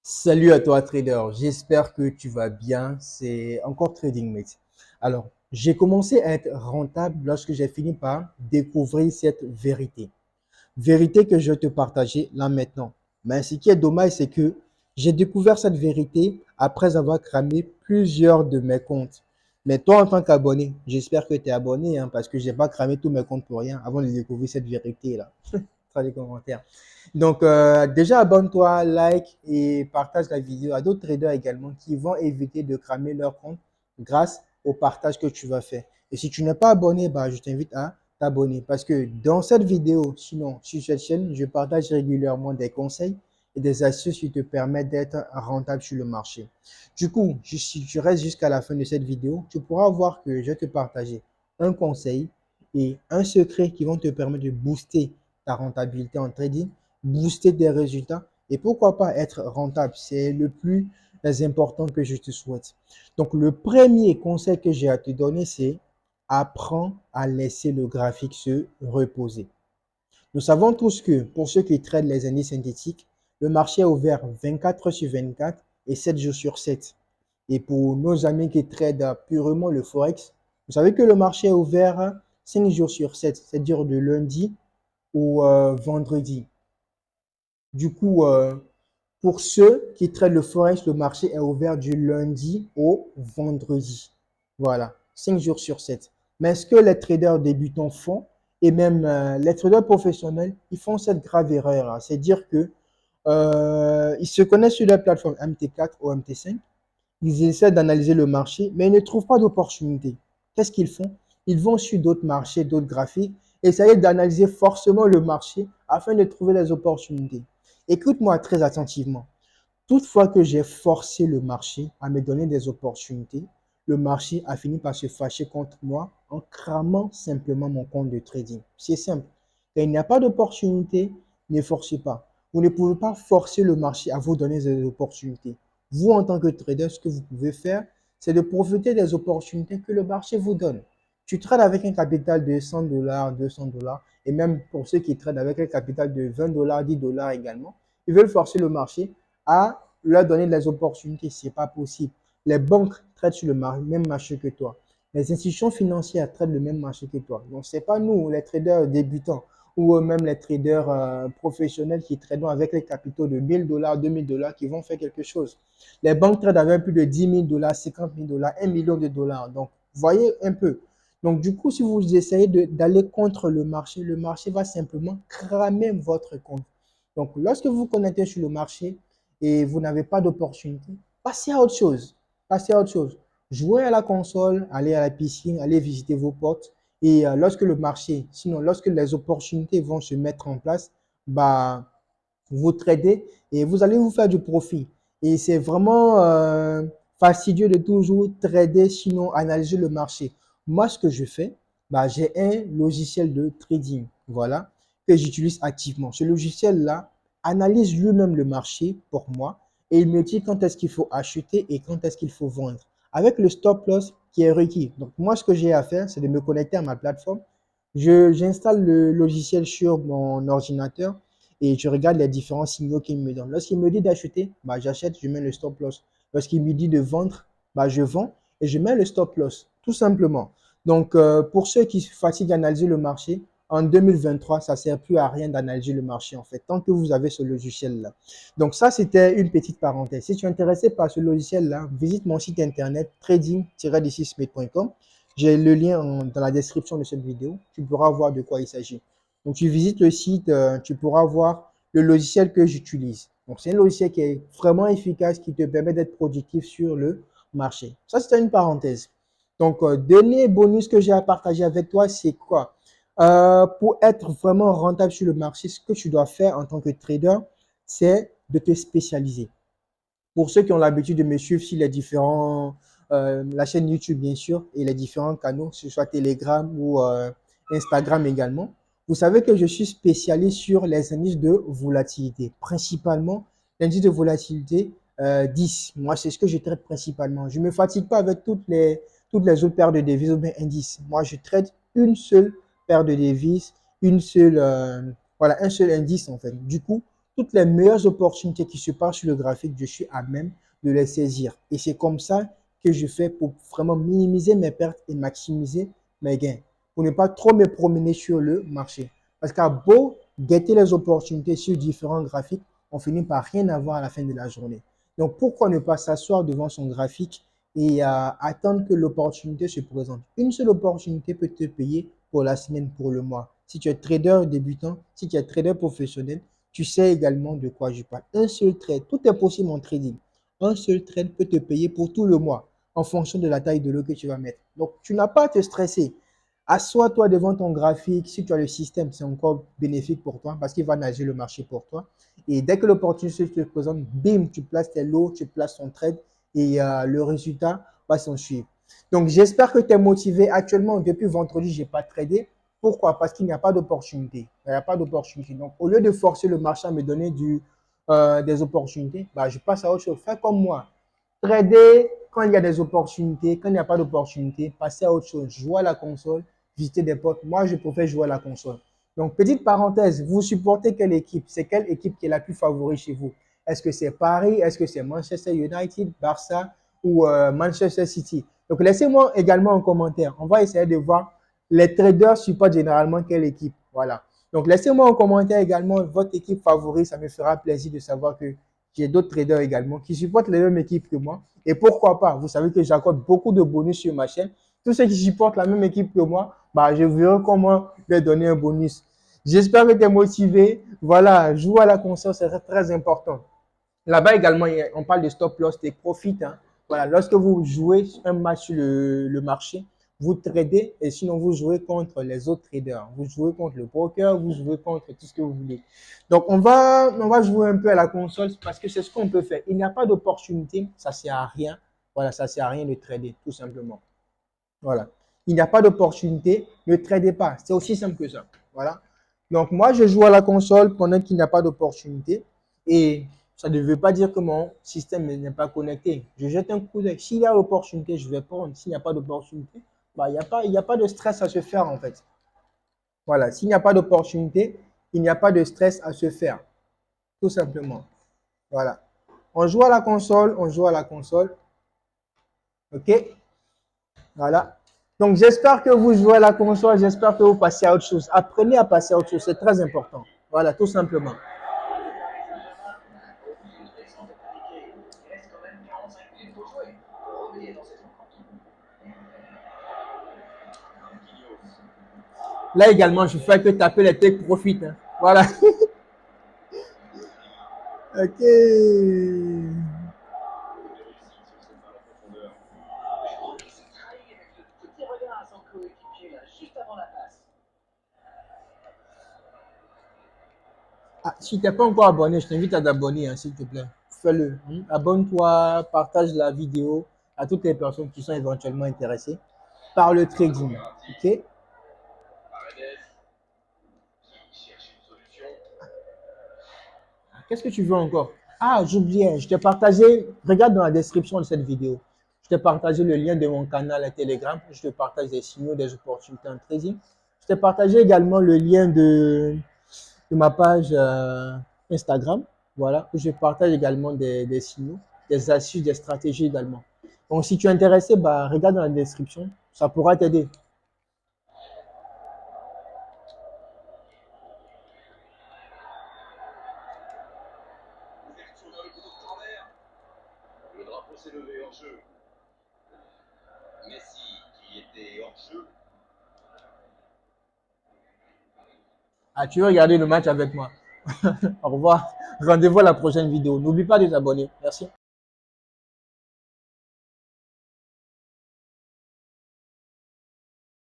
Salut à toi trader, j'espère que tu vas bien. C'est encore Trading Mate. Alors, j'ai commencé à être rentable lorsque j'ai fini par découvrir cette vérité. Vérité que je vais te partager là maintenant. Mais ce qui est dommage, c'est que j'ai découvert cette vérité après avoir cramé plusieurs de mes comptes. Mais toi, en tant qu'abonné, j'espère que tu es abonné parce que j'ai pas cramé tous mes comptes pour rien avant de découvrir cette vérité-là. Dans les commentaires. Donc, déjà, abonne-toi, like et partage la vidéo à d'autres traders également qui vont éviter de cramer leur compte grâce au partage que tu vas faire. Et si tu n'es pas abonné, bah, je t'invite à t'abonner parce que dans cette vidéo, sinon sur cette chaîne, je partage régulièrement des conseils et des astuces qui te permettent d'être rentable sur le marché. Du coup, si tu restes jusqu'à la fin de cette vidéo, tu pourras voir que je vais te partager un conseil et un secret qui vont te permettre de booster ta rentabilité en trading, booster des résultats et pourquoi pas être rentable. C'est le plus important que je te souhaite. Donc, le premier conseil que j'ai à te donner, c'est apprends à laisser le graphique se reposer. Nous savons tous que pour ceux qui traitent les indices synthétiques, le marché est ouvert 24 heures sur 24 et 7 jours sur 7. Et pour nos amis qui tradent purement le Forex, vous savez que le marché est ouvert 5 jours sur 7, c'est-à-dire de lundi au vendredi. Du coup, pour ceux qui traitent le Forex, le marché est ouvert du lundi au vendredi. Voilà, 5 jours sur 7. Mais ce que les traders débutants font, et même les traders professionnels, ils font cette grave erreur, hein. C'est dire que ils se connaissent sur la plateforme MT4 ou MT5, ils essaient d'analyser le marché, mais ils ne trouvent pas d'opportunité. Qu'est-ce qu'ils font? Ils vont sur d'autres marchés, d'autres graphiques, essayer d'analyser forcément le marché afin de trouver les opportunités. Écoute-moi très attentivement. Toutefois que j'ai forcé le marché à me donner des opportunités, le marché a fini par se fâcher contre moi en cramant simplement mon compte de trading. C'est simple. Quand il n'y a pas d'opportunité, ne forcez pas. Vous ne pouvez pas forcer le marché à vous donner des opportunités. Vous, en tant que trader, ce que vous pouvez faire, c'est de profiter des opportunités que le marché vous donne. Tu trades avec un capital de 100 dollars, 200 dollars, et même pour ceux qui tradent avec un capital de 20 dollars, 10 dollars également, ils veulent forcer le marché à leur donner des opportunités. Ce n'est pas possible. Les banques traitent sur le même marché que toi. Les institutions financières traitent le même marché que toi. Donc, ce n'est pas nous, les traders débutants, ou même les traders professionnels qui traitent avec les capitaux de 1000 dollars, 2000 dollars qui vont faire quelque chose. Les banques traitent avec plus de 10 000 dollars, 50 000 dollars, 1 million de dollars. Donc, voyez un peu. Donc, du coup, si vous essayez d'aller contre le marché va simplement cramer votre compte. Donc, lorsque vous vous connectez sur le marché et vous n'avez pas d'opportunité, passez à autre chose. Passez à autre chose. Jouez à la console, allez à la piscine, allez visiter vos potes. Et lorsque le marché, sinon lorsque les opportunités vont se mettre en place, bah, vous tradez et vous allez vous faire du profit. Et c'est vraiment fastidieux de toujours trader, sinon analyser le marché. Moi, ce que je fais, bah, j'ai un logiciel de trading, voilà, que j'utilise activement. Ce logiciel-là analyse lui-même le marché pour moi et il me dit quand est-ce qu'il faut acheter et quand est-ce qu'il faut vendre avec le stop loss qui est requis. Donc, moi, ce que j'ai à faire, c'est de me connecter à ma plateforme. J'installe le logiciel sur mon ordinateur et je regarde les différents signaux qu'il me donne. Lorsqu'il me dit d'acheter, bah, j'achète, je mets le stop loss. Lorsqu'il me dit de vendre, bah, je vends et je mets le stop loss, tout simplement. Donc, pour ceux qui se fatiguent d'analyser le marché, en 2023, ça ne sert plus à rien d'analyser le marché, en fait, tant que vous avez ce logiciel-là. Donc, ça, c'était une petite parenthèse. Si tu es intéressé par ce logiciel-là, visite mon site internet trading-d6mate.com. J'ai le lien dans la description de cette vidéo. Tu pourras voir de quoi il s'agit. Donc, tu visites le site, tu pourras voir le logiciel que j'utilise. Donc, c'est un logiciel qui est vraiment efficace, qui te permet d'être productif sur le marché. Ça, c'était une parenthèse. Donc, dernier bonus que j'ai à partager avec toi, c'est quoi? Pour être vraiment rentable sur le marché, ce que tu dois faire en tant que trader, c'est de te spécialiser. Pour ceux qui ont l'habitude de me suivre sur les différents, la chaîne YouTube bien sûr, et les différents canaux, que ce soit Telegram ou Instagram également, vous savez que je suis spécialiste sur les indices de volatilité, principalement l'indice de volatilité 10. Moi, c'est ce que je traite principalement. Je ne me fatigue pas avec toutes les autres paires de devises ou bien indices. Moi, je traite une seule paire de devises, une seule, voilà, un seul indice en fait. Du coup, toutes les meilleures opportunités qui se passent sur le graphique, je suis à même de les saisir. Et c'est comme ça que je fais pour vraiment minimiser mes pertes et maximiser mes gains. Pour ne pas trop me promener sur le marché. Parce qu'à beau guetter les opportunités sur différents graphiques, on finit par rien avoir à la fin de la journée. Donc, pourquoi ne pas s'asseoir devant son graphique et attendre que l'opportunité se présente? Une seule opportunité peut te payer pour la semaine, pour le mois. Si tu es trader débutant, si tu es trader professionnel, tu sais également de quoi je parle. Un seul trade, tout est possible en trading. Un seul trade peut te payer pour tout le mois en fonction de la taille de l'eau que tu vas mettre. Donc, tu n'as pas à te stresser. Assois-toi devant ton graphique. Si tu as le système, c'est encore bénéfique pour toi parce qu'il va nager le marché pour toi. Et dès que l'opportunité se présente, bim, tu places tes lots, tu places ton trade et le résultat va s'en suivre. Donc, j'espère que tu es motivé. Actuellement, depuis vendredi, je n'ai pas tradé. Pourquoi? Parce qu'il n'y a pas d'opportunité. Il n'y a pas d'opportunité. Donc, au lieu de forcer le marché à me donner des opportunités, bah, je passe à autre chose. Fais comme moi. Trader quand il y a des opportunités. Quand il n'y a pas d'opportunité, passer à autre chose. Jouer à la console, visiter des potes. Moi, je préfère jouer à la console. Donc, petite parenthèse, vous supportez quelle équipe? C'est quelle équipe qui est la plus favorite chez vous? Est-ce que c'est Paris? Est-ce que c'est Manchester United, Barça ou Manchester City? Donc, laissez-moi également en commentaire. On va essayer de voir les traders supportent généralement quelle équipe. Voilà. Donc, laissez-moi en commentaire également votre équipe favorite. Ça me fera plaisir de savoir que j'ai d'autres traders également qui supportent les mêmes équipes que moi. Et pourquoi pas? Vous savez que j'accorde beaucoup de bonus sur ma chaîne. Tous ceux qui supportent la même équipe que moi, bah, je verrai comment leur donner un bonus. J'espère que tu es motivé. Voilà, jouer à la console, c'est très important. Là-bas également, on parle de stop loss, des profits. Hein. Voilà, lorsque vous jouez un match sur le marché, vous tradez et sinon vous jouez contre les autres traders. Vous jouez contre le broker, vous jouez contre tout ce que vous voulez. Donc, on va jouer un peu à la console parce que c'est ce qu'on peut faire. Il n'y a pas d'opportunité, ça ne sert à rien. Voilà, ça ne sert à rien de trader, tout simplement. Voilà. Il n'y a pas d'opportunité, ne tradez pas. C'est aussi simple que ça. Voilà. Donc, moi, je joue à la console pendant qu'il n'y a pas d'opportunité. Et ça ne veut pas dire que mon système n'est pas connecté. Je jette un coup d'œil. S'il y a l'opportunité, je vais prendre. S'il n'y a pas d'opportunité, bah, il n'y a pas de stress à se faire, en fait. Voilà. S'il n'y a pas d'opportunité, il n'y a pas de stress à se faire. Tout simplement. Voilà. On joue à la console, on joue à la console. OK? Voilà. Donc, j'espère que vous jouez à la console, j'espère que vous passez à autre chose. Apprenez à passer à autre chose, c'est très important. Voilà, tout simplement. Là également, je fais que taper les take profit. Hein. Voilà. OK. Ah, si tu n'es pas encore abonné, je t'invite à t'abonner, hein, s'il te plaît. Fais-le. Hein. Abonne-toi, partage la vidéo à toutes les personnes qui sont éventuellement intéressées par le trading. OK? Qu'est-ce que tu veux encore? Ah, j'oubliais, je t'ai partagé, regarde dans la description de cette vidéo. Je t'ai partagé le lien de mon canal Telegram. Je te partage des signaux, des opportunités en trading. Je t'ai partagé également le lien de ma page Instagram. Voilà, je partage également des signaux, des astuces, des stratégies également. Donc, si tu es intéressé, bah, regarde dans la description. Ça pourra t'aider. Ah, tu veux regarder le match avec moi? Au revoir. Rendez-vous à la prochaine vidéo. N'oublie pas de t'abonner. Merci.